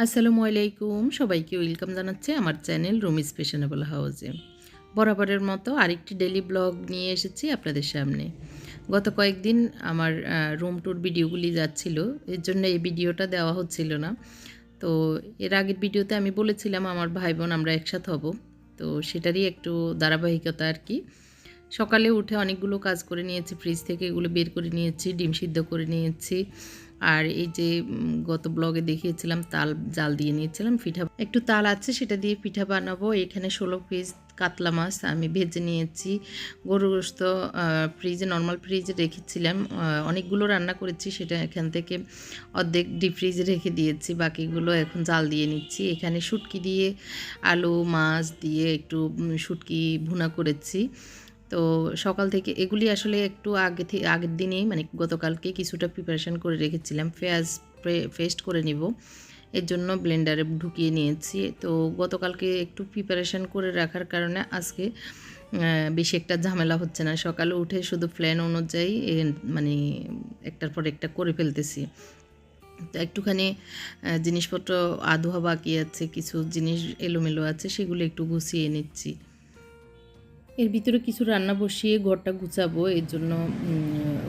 আসসালামু আলাইকুম, সবাইকে ওয়েলকাম জানাচ্ছি আমার চ্যানেল রুমিস ফ্যাশনেবল হাউসে। বরাবরের মতো আরেকটি ডেইলি ব্লগ নিয়ে এসেছি আপনাদের সামনে। গত কয়েকদিন আমার রুম ট্যুর ভিডিওগুলি যাচ্ছিল, এর জন্য এই ভিডিওটা দেওয়া হচ্ছিল না। তো এর আগের ভিডিওতে আমি বলেছিলাম আমার ভাই বোন আমরা একসাথে হব, তো সেটারই একটু ধারাবাহিকতা আর কি। সকালে উঠে অনেকগুলো কাজ করে নিয়েছি, ফ্রিজ থেকে এগুলো বের করে নিয়েছি, ডিম সিদ্ধ করে নিয়েছি। আর এই যে গত ব্লগে দেখিয়েছিলাম তাল জাল দিয়ে নিয়েছিলাম, পিঠা একটু তাল আছে সেটা দিয়ে পিঠা বানাবো। এখানে 16 পিস কাতলা মাছ আমি ভেজে নিয়েছি। গরুর গোশত ফ্রিজে, নর্মাল ফ্রিজে রেখেছিলাম, অনেকগুলো রান্না করেছি, সেটা এখান থেকে অর্ধেক ডিপ ফ্রিজে রেখে দিয়েছি, বাকিগুলো এখন জাল দিয়ে নিচ্ছি। এখানে শুটকি দিয়ে আলু মাছ দিয়ে একটু শুটকি ভুনা করেছি। তো সকাল থেকে এগুলি আসলে একটু আগের দিনেই মানে গতকালকে কিছুটা প্রিপারেশান করে রেখেছিলাম, পেঁয়াজ পেস্ট করে নিব, এর জন্য ব্লেন্ডারে ঢুকিয়ে নিয়েছি। তো গতকালকে একটু প্রিপারেশান করে রাখার কারণে আজকে বেশি একটা ঝামেলা হচ্ছে না। সকালে উঠে শুধু প্ল্যান অনুযায়ী মানে একটার পর একটা করে ফেলতেছি। তো একটুখানি জিনিসপত্র আধোয়া বাকি আছে, কিছু জিনিস এলোমেলো আছে, সেগুলো একটু গুছিয়ে নিচ্ছি। এর ভিতরে কিছু রান্না বসিয়ে ঘরটা গুছাবো, এর জন্য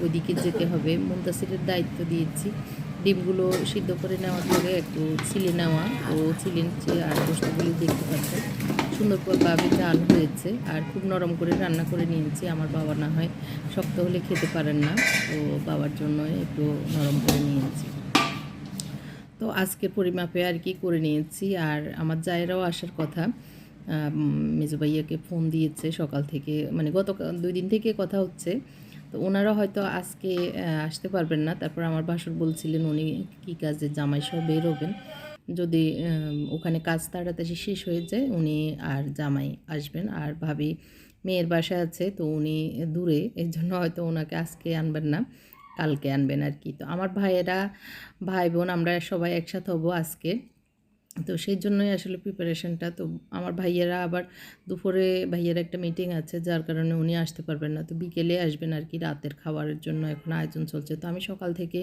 ওইদিকে যেতে হবে। মুনতাসিরের দায়িত্ব দিয়েছি ডিমগুলো সিদ্ধ করে নেওয়ার পরে একটু ছিলে নেওয়া, ও ছিলে নিচ্ছে। আর গোশতগুলি দেখতে পাচ্ছেন সুন্দরভাবে জাল হয়েছে, আর খুব নরম করে রান্না করে নিয়েছি। আমার বাবা না হয় শক্ত হলে খেতে পারেন না, তো বাবার জন্য একটু নরম করে নিয়েছি। তো আজকের পরিমাপে আর কি করে নিয়েছি। আর আমার জায়েরাও আসার কথা, মেজো ভাইয়াকে ফোন দিয়েছে সকাল থেকে, মানে গত 2 দিন থেকে কথা হচ্ছে। তো ওনারা হয়তো আজকে আসতে পারবেন না। তারপর আমার ভাসুর বলছিলেন উনি কী কাজে জামাই সহ বের হবেন, যদি ওখানে কাজ তাড়াতাড়ি শেষ হয়ে যায় উনি আর জামাই আসবেন। আর ভাবি মেয়ের বাসায় আছে, তো উনি দূরে, এর জন্য হয়তো ওনাকে আজকে আনবেন না, কালকে আনবেন আর কি। তো আমার ভাইয়েরা, ভাই বোন আমরা সবাই একসাথে হব আজকে। তো সেই জন্যই আসলে প্রিপারেশনটা। তো আমার ভাইয়েরা আবার দুপুরে ভাইয়েরা একটা মিটিং আছে, যার কারণে উনি আসতে পারবেন না। তো বিকেলে আসবেন আর কি, রাতের খাবারের জন্য এখন আয়োজন চলছে। তো আমি সকাল থেকে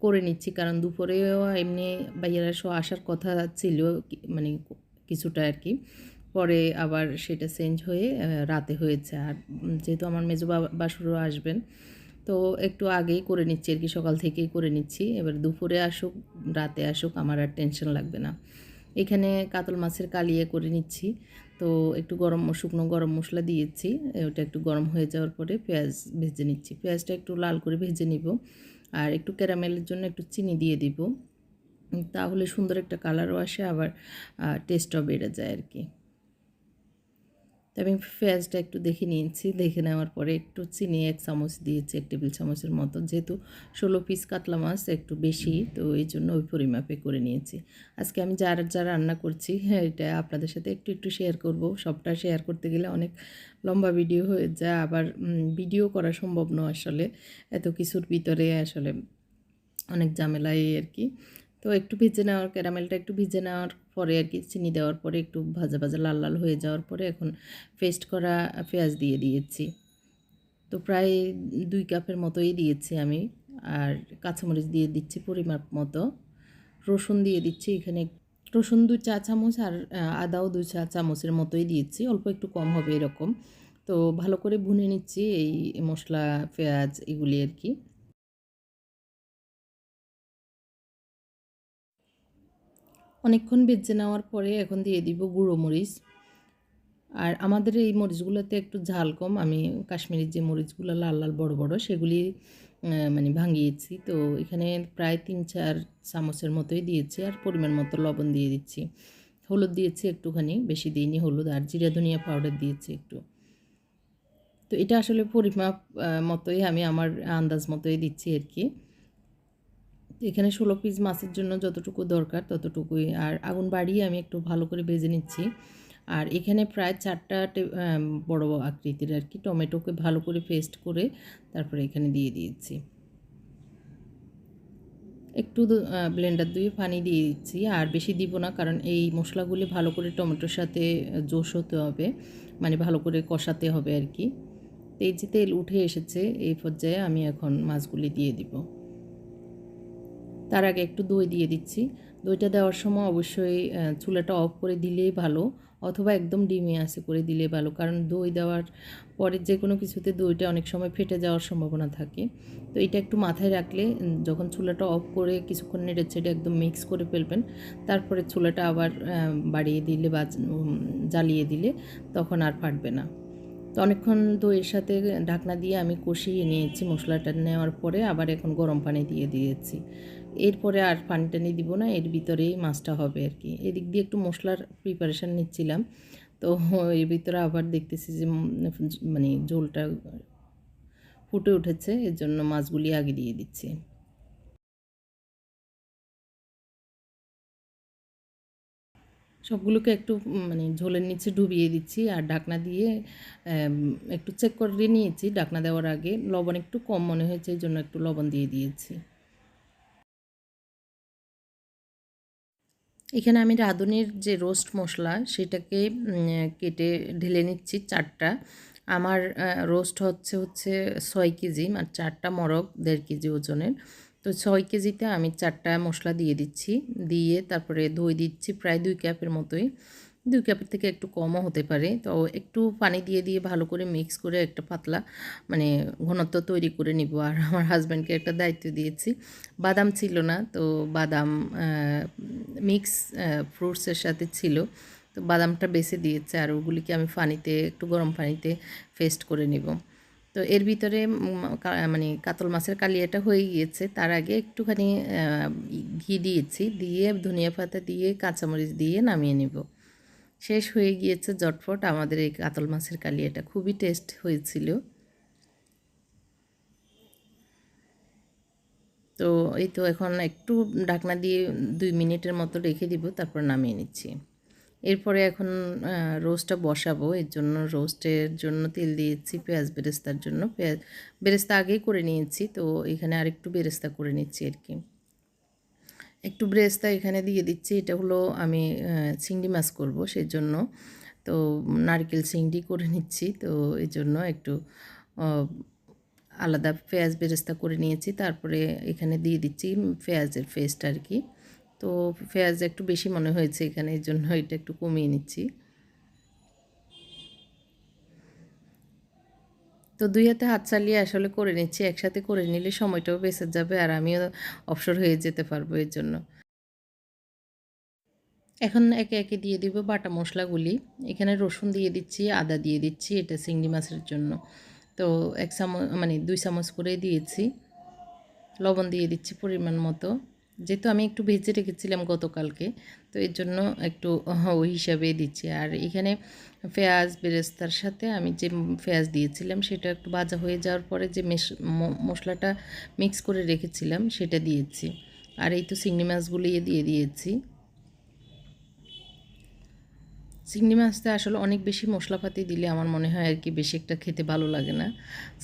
করে নিচ্ছি, কারণ দুপুরেও এমনি ভাইয়েরা সহ আসার কথা ছিল, মানে কিছুটা আর কি। পরে আবার সেটা চেঞ্জ হয়ে রাতে হয়েছে। আর যেহেতু আমার মেজো বাসুরও আসবেন, তো একটু আগেই করে নিচ্ছি আর কি, সকাল থেকেই করে নিচ্ছি। এবার দুপুরে আসুক রাতে আসুক আমার আর টেনশন লাগবে না। এখানে কাতল মাছের কালিয়া করে নিচ্ছি। তো একটু শুকনো গরম মশলা দিয়েছি, ওটা একটু গরম হয়ে যাওয়ার পরে পেঁয়াজ ভেজে নিচ্ছি। পেঁয়াজটা একটু লাল করে ভেজে নিব, আর একটু ক্যারামেলের জন্য একটু চিনি দিয়ে দিব, তাহলে সুন্দর একটা কালারও আসে, আবার টেস্টও বেড়ে যায় আর কি। তো আমি পেঁয়াজটা একটু দেখে নিয়েছি, দেখে নেওয়ার পরে একটু চিনি 1 চামচ দিয়েছি, 1 টেবিল চামচের মতো। যেহেতু 16 পিস কাতলা মাছ একটু বেশি, তো এই জন্য ওই পরিমাপে করে নিয়েছি। আজকে আমি যা রান্না করছি, হ্যাঁ, এটা আপনাদের সাথে একটু শেয়ার করব। সবটা শেয়ার করতে গেলে অনেক লম্বা ভিডিও হয়ে যায়, আবার ভিডিও করা সম্ভব নয় আসলে এত কিছুর ভিতরে, আসলে অনেক ঝামেলাই আর কি। তো একটু ভেজে নেওয়ার, ক্যারামেলটা একটু ভেজে নেওয়ার পরে আর কি, চিনি দেওয়ার পরে একটু ভাজা ভাজা লাল লাল হয়ে যাওয়ার পরে এখন পেস্ট করা পেঁয়াজ দিয়ে দিয়েছি। তো প্রায় 2 কাপের মতোই দিয়েছি আমি। আর কাঁচামরিচ দিয়ে দিচ্ছি পরিমাপ মতো, রসুন দিয়ে দিচ্ছি এখানে, রসুন 2 চা চামচ, আর আদাও 2 চা চামচের মতোই দিয়েছি, অল্প একটু কম হবে এরকম। তো ভালো করে ভুনে নিচ্ছি এই মশলা, পেঁয়াজ এগুলি আর কি। অনেকক্ষণ ভেজে নেওয়ার পরে এখন দিয়ে দিব গুঁড়ো মরিচ। আর আমাদের এই মরিচগুলোতে একটু ঝাল কম, আমি কাশ্মীরি যে মরিচগুলো লাল লাল বড় বড় সেগুলি মানে ভাঙিয়েছি। তো এখানে প্রায় 3-4 চামচের মতোই দিয়েছি, আর পরিমাণ মতো লবণ দিয়ে দিচ্ছি। হলুদ দিয়েছি একটুখানি, বেশি দিইনি হলুদ, আর জিরা ধনিয়া পাউডার দিয়েছি একটু। তো এটা আসলে পরিমাপ মতোই, আমি আমার আন্দাজ মতোই দিচ্ছি আর কি। এখানে 16 পিস মাছের জন্য যতটুকু দরকার ততটুকুই, আর আগুন বাড়িয়ে আমি একটু ভালো করে ভেজে নিচ্ছি। আর এখানে প্রায় 4টা বড় আকৃতির আর কি টমেটোকে ভালো করে পেস্ট করে তারপরে এখানে দিয়ে দিয়েছি। একটু ব্লেন্ডার দিয়ে পানি দিয়ে দিচ্ছি, আর বেশি দিব না, কারণ এই মশলাগুলি ভালো করে টমেটোর সাথে জোশ হতে হবে, মানে ভালো করে কষাতে হবে আর কি। এই যে তেল উঠে এসেছে, এই পর্যায়ে আমি এখন মাছগুলি দিয়ে দিব। তার আগে একটু দই দিয়ে দিচ্ছি, দইটা দেওয়ার সময় অবশ্যই চুলাটা অফ করে দিলেই ভালো, অথবা একদম ডিমে আঁচে করে দিলেই ভালো, কারণ দই দেওয়ার পরে যে কোনো কিছুতে দইটা অনেক সময় ফেটে যাওয়ার সম্ভাবনা থাকে। তো এটা একটু মাথায় রাখলে যখন চুলাটা অফ করে কিছুক্ষণ নেড়ে ছেড়ে একদম মিক্স করে ফেলবেন, তারপরে চুলাটা আবার বাড়িয়ে দিলে বা জ্বালিয়ে দিলে তখন আর ফাটবে না। তো অনেকক্ষণ দইয়ের সাথে ঢাকনা দিয়ে আমি কষিয়ে নিয়েছি। মশলাটা নেওয়ার পরে আবার এখন গরম পানি দিয়ে দিয়েছি। এরপরে আর পানি টানি দিব না, এর ভিতরেই মাছটা হবে আর কি। এদিক দিয়ে একটু মশলার প্রিপারেশান নিচ্ছিলাম, তো এর ভিতরে আবার দেখতেছি যে মানে ঝোলটা ফুটে উঠেছে, এর জন্য মাছগুলি আগে দিয়ে দিচ্ছি। সবগুলোকে একটু মানে ঝোলের নিচে ডুবিয়ে দিচ্ছি আর ঢাকনা দিয়ে একটু চেক করে নিয়েছি। ঢাকনা দেওয়ার আগে লবণ একটু কম মনে হয়েছে, এই জন্য একটু লবণ দিয়ে দিয়েছি। এখানে আমি রাঁধুনির যে রোস্ট মশলা সেটাকে কেটে ঢেলে নিচ্ছি 4টা। আমার রোস্ট হচ্ছে 6 কেজি, আর 4টা মোরগ 1.5 কেজি ওজনের। তো 6 কেজিতে আমি 4টা মশলা দিয়ে দিচ্ছি, দিয়ে তারপরে দই দিচ্ছি প্রায় 2 কাপের মতোই। 2 কাপের থেকে একটু কমও হতে পারে। তো একটু পানি দিয়ে ভালো করে মিক্স করে একটা পাতলা মানে ঘনত্ব তৈরি করে নিব। আর আমার হাজব্যান্ডকে একটা দায়িত্ব দিয়েছি, বাদাম ছিল না, তো বাদাম মিক্স ফ্রুটসের সাথে ছিল, তো বাদামটা বেছে দিয়েছে, আর ওগুলিকে আমি পানিতে একটু গরম পানিতে পেস্ট করে নিব। তো এর ভিতরে মানে কাতল মাছের কালিয়াটা হয়ে গিয়েছে, তার আগে একটুখানি ঘি দিয়েছি, দিয়ে ধনিয়া পাতা দিয়ে কাঁচামরিচ দিয়ে নামিয়ে নিব। শেষ হয়ে গিয়েছে জটফট আমাদের এই কাতল মাছের কালিয়াটা, খুবই টেস্ট হয়েছিল। তো এই তো এখন একটু ঢাকনা দিয়ে 2 মিনিটের মতো রেখে দিব, তারপর নামিয়ে নিচ্ছি। এরপরে এখন রোস্টটা বসাবো, এর জন্য রোস্টের জন্য তেল দিয়েছি পেঁয়াজ বেরেস্তার জন্য। পেঁয়াজ বেরেস্তা আগেই করে নিয়েছি, তো এখানে আরেকটু বেরেস্তা করে নিচ্ছি আর কি। একটু বেরেস্তা এখানে দিয়ে দিচ্ছি, এটা হলো আমি চিংড়ি মাছ করব সেই জন্য। তো নারকেল চিংড়ি করে নিচ্ছি, তো এই জন্য একটু আলাদা পেঁয়াজ বেরেস্তা করে নিয়েছি। তারপরে এখানে দিয়ে দিচ্ছি পেঁয়াজের পেস্ট আর কি। তো পেঁয়াজ একটু বেশি মনে হয়েছে এখানে, এই জন্য এটা একটু কমিয়ে নিচ্ছি। তো 2 হাতে হাত চালিয়ে আসলে করে নিচ্ছি, একসাথে করে নিলে সময়টাও বেঁচে যাবে আর আমিও অবসর হয়ে যেতে পারবো এর জন্য। এখন একে একে দিয়ে দিব বাটা মশলাগুলি। এখানে রসুন দিয়ে দিচ্ছি, আদা দিয়ে দিচ্ছি, এটা চিংড়ি মাছের জন্য। তো 1 চামচ মানে 2 চামচ করে দিয়েছি। লবণ দিয়ে দিচ্ছি পরিমাণ মতো, যেহেতু আমি একটু ভেজে রেখেছিলাম গতকালকে, তো এর জন্য একটু ওই হিসাবে দিচ্ছি। আর এখানে পেঁয়াজ বেরেস্তার সাথে আমি যে পেঁয়াজ দিয়েছিলাম সেটা একটু ভাজা হয়ে যাওয়ার পরে যে মশলাটা মিক্স করে রেখেছিলাম সেটা দিয়েছি। আর এই তো চিংড়ি মাছগুলি দিয়ে দিয়েছি। চিংড়ি মাছতে আসলে অনেক বেশি মশলাপাতি দিলে আমার মনে হয় আর কি বেশি একটা খেতে ভালো লাগে না,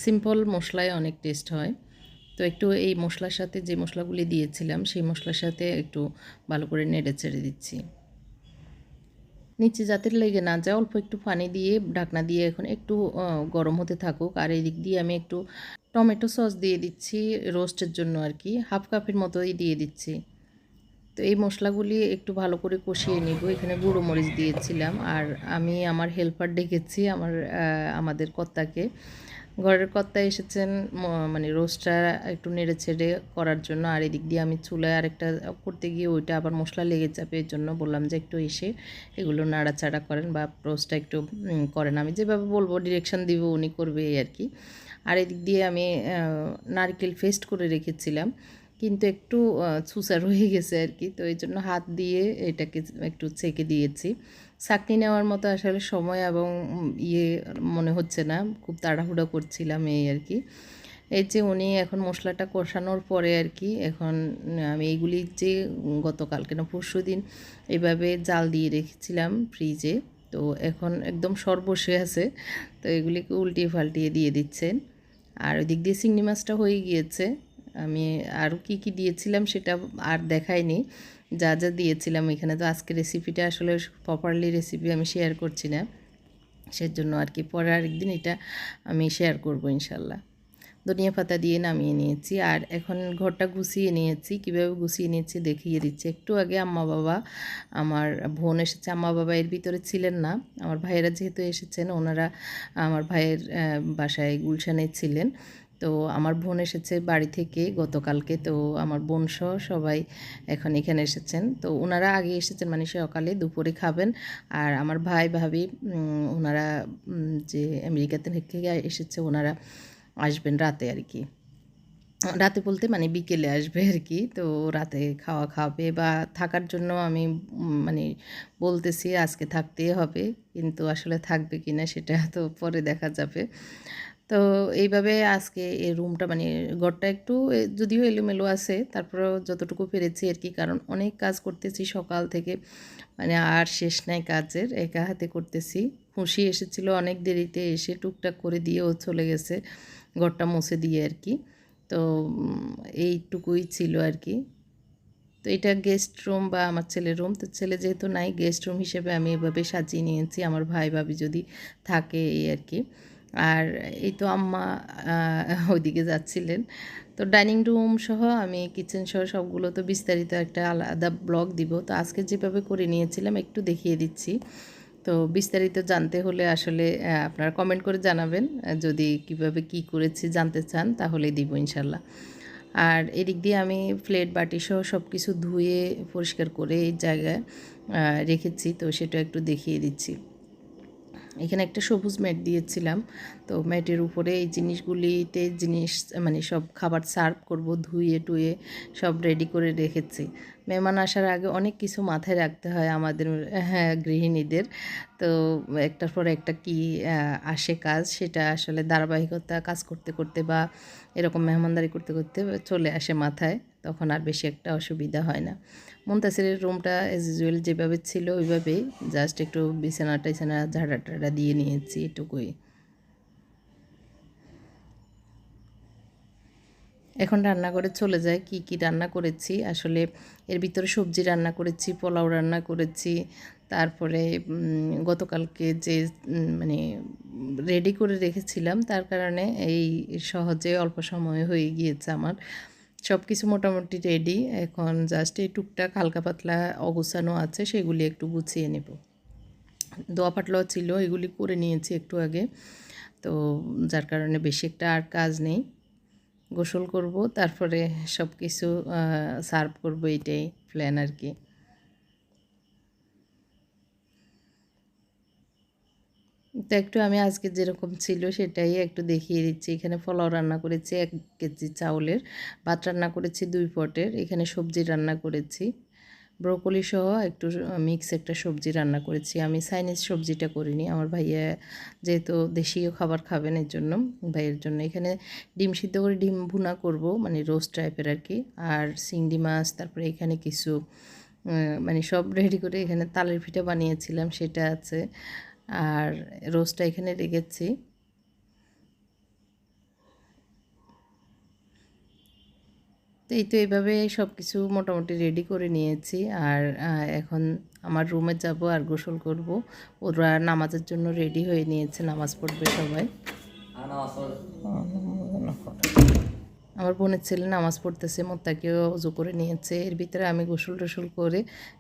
সিম্পল মশলায় অনেক টেস্ট হয়। তো একটু এই মশলার সাথে যে মশলাগুলি দিয়েছিলাম সেই মশলার সাথে একটু ভালো করে নেড়ে চেড়ে দিচ্ছি, নিচে যাতে লেগে না যায়। অল্প একটু পানি দিয়ে ঢাকনা দিয়ে এখন একটু গরম হতে থাকুক। আর এই দিক দিয়ে আমি একটু টমেটো সস দিয়ে দিচ্ছি রোস্টের জন্য আর কি, 1/2 কাপের মতোই দিয়ে দিচ্ছি। তো এই মশলাগুলি একটু ভালো করে কষিয়ে নিব। এখানে গুঁড়ো মরিচ দিয়েছিলাম, আর আমি আমার হেল্পার ডেকেছি আমাদের কর্তাকে। ঘরের কর্তা এসেছেন মানে রোস্টটা একটু নেড়ে ছেড়ে করার জন্য, আর এদিক দিয়ে আমি চুলায় আরেকটা করতে গিয়ে ওইটা আবার মশলা লেগে যাবে, এর জন্য বললাম যে একটু এসে এগুলো নাড়াচাড়া করেন বা রোস্টটা একটু করেন। আমি যেভাবে বলবো ডিরেকশন দিব উনি করবে এই আর কি। আর এদিক দিয়ে আমি নারকেল পেস্ট করে রেখেছিলাম, কিন্তু একটু ছুঁচা রয়ে গেছে আর কি, তো এই জন্য হাত দিয়ে এটাকে একটু ছেঁকে দিয়েছি। ছাঁকনি নেওয়ার মতো আসলে সময় এবং মনে হচ্ছে না, খুব তাড়াহুড়ো করছিলাম এই আর কি। এই যে উনি এখন মশলাটা কষানোর পরে আর কি, এখন আমি এইগুলি যে গতকালকে না পরশুদিন এভাবে জাল দিয়ে রেখেছিলাম ফ্রিজে, তো এখন একদম সর বসে আছে, তো এগুলিকে উল্টিয়ে পাল্টিয়ে দিয়ে দিচ্ছেন। আর ওই দিক দিয়ে চিংড়ি মাছটা হয়ে গিয়েছে। আমি আরও কী কী দিয়েছিলাম সেটা আর দেখাইনি, যা যা দিয়েছিলাম এখানে। তো আজকে রেসিপিটা আসলে প্রপারলি রেসিপি আমি শেয়ার করছি না, সেজন্য আর কি পরে আরেকদিন এটা আমি শেয়ার করব ইনশাল্লাহ। ধনিয়া পাতা দিয়ে নামিয়ে নিয়েছি। আর এখন ঘরটা গুছিয়ে নিয়েছি, কীভাবে গুছিয়ে নিয়েছি দেখিয়ে দিচ্ছি। একটু আগে আম্মা বাবা, আমার বোন এসেছে, আম্মা বাবা এর ভিতরে ছিলেন না, আমার ভাইয়েরা যেহেতু এসেছেন, ওনারা আমার ভাইয়ের বাসায় গুলশানে ছিলেন। তো আমার বোন এসেছে বাড়ি থেকে গতকালকে, তো আমার বোন সহ সবাই এখন এখানে এসেছেন। তো ওনারা আগে এসেছেন, মানে সকালে দুপুরে খাবেন। আর আমার ভাই ভাবি ওনারা যে আমেরিকাতে থেকে এসেছে, ওনারা আসবেন রাতে আর কি। রাতে বলতে মানে বিকেলে আসবে আর কি। তো রাতে খাওয়া খাবে বা থাকার জন্য আমি মানে বলতেছি আজকে থাকতেই হবে, কিন্তু আসলে থাকবে কি না সেটা তো পরে দেখা যাবে। তো এইভাবে আজকে এই রুমটা মানে ঘরটা একটু যদিও এলোমেলো আছে, তারপরেও যতটুকু পেরেছি আর কি, কারণ অনেক কাজ করতেছি সকাল থেকে, মানে আর শেষ নাই কাজের, একা হাতে করতেছি। খুশি এসেছিলো অনেক দেরিতে, এসে টুকটাক করে দিয়েও চলে গেছে, ঘরটা মুছে দিয়ে আর কি। তো এইটুকুই ছিল আর কি। তো এটা গেস্ট রুম বা আমার ছেলের রুম। তো ছেলে যেহেতু নাই, গেস্ট রুম হিসেবে আমি এভাবে সাজিয়ে নিয়েছি, আমার ভাই ভাবি যদি থাকে এই আর কি। আর এই তো আম্মা ওইদিকে যাচ্ছিলেন। তো ডাইনিং রুম সহ আমি কিচেন সহ সবগুলো তো বিস্তারিত একটা আলাদা ব্লগ দিব। তো আজকে যেভাবে করে নিয়েছিলাম একটু দেখিয়ে দিচ্ছি। তো বিস্তারিত জানতে হলে আসলে আপনারা কমেন্ট করে জানাবেন, যদি কিভাবে কি করেছি জানতে চান তাহলে দিব ইনশাল্লাহ। আর এদিক দিয়ে আমি প্লেট বাটি সহ সব কিছু ধুয়ে পরিষ্কার করে এই জায়গায় রেখেছি, তো সেটা একটু দেখিয়ে দিচ্ছি। এখানে একটা সবুজ ম্যাট দিয়েছিলাম, তো ম্যাটের উপরে এই জিনিসগুলিতে মানে সব খাবার সার্ভ করব ধুয়ে টুয়ে সব রেডি করে রেখেছি। মেহমান আসার আগে অনেক কিছু মাথায় রাখতে হয় আমাদের, হ্যাঁ, গৃহিণীদের। তো একটার পর একটা কি আসে কাজ, সেটা আসলে ধারাবাহিকতা কাজ করতে করতে বা এরকম মেহমানদারি করতে করতে চলে আসে মাথায়, তখন আর বেশি একটা অসুবিধা হয় না। মুনতাসিরের রুমটা অ্যাজ ইউজুয়াল যেভাবে ছিল ওইভাবেই, জাস্ট একটু বিছানা টিছানা ঝাড়া টাড়া দিয়ে নিয়েছি, এটুকুই। এখন রান্নাঘরে চলে যায় কি কি রান্না করেছি। আসলে এর ভিতরে সবজি রান্না করেছি, পোলাও রান্না করেছি, তারপরে গতকালকে যে মানে রেডি করে রেখেছিলাম, তার কারণে এই সহজে অল্প সময়ে হয়ে গিয়েছে আমার। সব কিছু মোটামুটি রেডি, এখন জাস্ট এই টুকটাক হালকা পাতলা অগোছানো আছে, সেগুলি একটু গুছিয়ে নেব। দোয়া পাটলাও ছিল, এগুলি করে নিয়েছি একটু আগে, তো যার কারণে বেশি একটা আর কাজ নেই। গোসল করব, তারপরে সব কিছু সার্ভ করব, এটাই প্ল্যান আর কি। তো একটু আমি আজকে যেরকম ছিল সেটাই একটু দেখিয়ে দিচ্ছি। এখানে পোলাও রান্না করেছি 1 কেজি চাউলের, ভাত রান্না করেছি 2 পটের, এখানে সবজি রান্না করেছি ব্রোকলি সহ একটু মিক্স একটা সবজি রান্না করেছি। আমি চাইনিজ সবজিটা করিনি, আমার ভাইয়া যেহেতু দেশীয় খাবার খাবেন এর জন্য, ভাইয়ের জন্য এখানে ডিম সিদ্ধ করে ডিম ভুনা করব, মানে রোস্ট টাইপের আর কি। আর চিংড়ি মাছ, তারপরে এখানে কিছু মানে সব রেডি করে এখানে তালের পিঠা বানিয়েছিলাম সেটা আছে, আর রোস্টটা এখানে রেখেছি। তো এই তো এইভাবে সব কিছু মোটামুটি রেডি করে নিয়েছি। আর এখন আমার রুমে যাব আর গোসল করব। ওরা নামাজের জন্য রেডি হয়ে নিয়েছে, নামাজ পড়বে সবাই। আমার বোনের ছেলে নামাজ পড়তেছে, মোত্তাকিও উজু করে নিয়েছে। এর ভিতরে আমি গোসল টোসল করে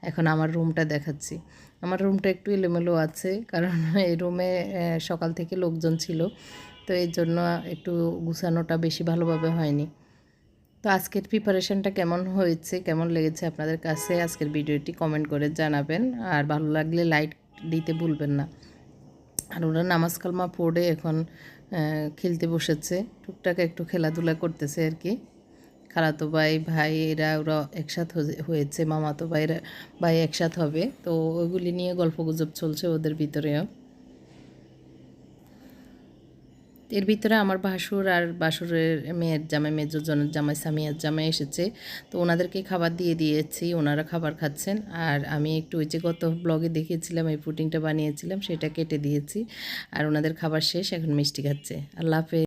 এখন আমার রুমটা দেখাচ্ছি। আমার রুমটা একটু এলোমেলো আছে, কারণ এই রুমে সকাল থেকে লোকজন ছিল, তো এই জন্য একটু গুছানোটা বেশি ভালোভাবে হয়নি। তো আজকের প্রিপারেশনটা কেমন হয়েছে, কেমন লেগেছে আপনাদের কাছে, আজকের ভিডিওটি কমেন্ট করে জানাবেন। আর ভালো লাগলে লাইক দিতে ভুলবেন না। আর ওরা নামাজ কালমা পড়ে এখন খেলতে বসেছে, টুকটাক একটু খেলাধুলা করতেছে আর কি। খালাতো ভাই ভাই এরা ওরা একসাথ হয়েছে, মামাতো ভাই একসাথ হবে, তো ওইগুলি নিয়ে গল্পগুজব চলছে ওদের ভিতরেও। এর ভিতরে আমার ভাসুর আর ভাসুরের মেয়ের জামাই, মেজোজনের জামাই, সামিয়ার জামাই এসেছে, তো ওনাদেরকে খাবার দিয়ে দিয়েছি, ওনারা খাবার খাচ্ছেন। আর আমি একটু ওই যে গত ব্লগে দেখিয়েছিলাম এই পুডিংটা বানিয়েছিলাম, সেটা কেটে দিয়েছি। আর ওনাদের খাবার শেষ, এখন মিষ্টি খাচ্ছে। আল্লাহ হাফেজ।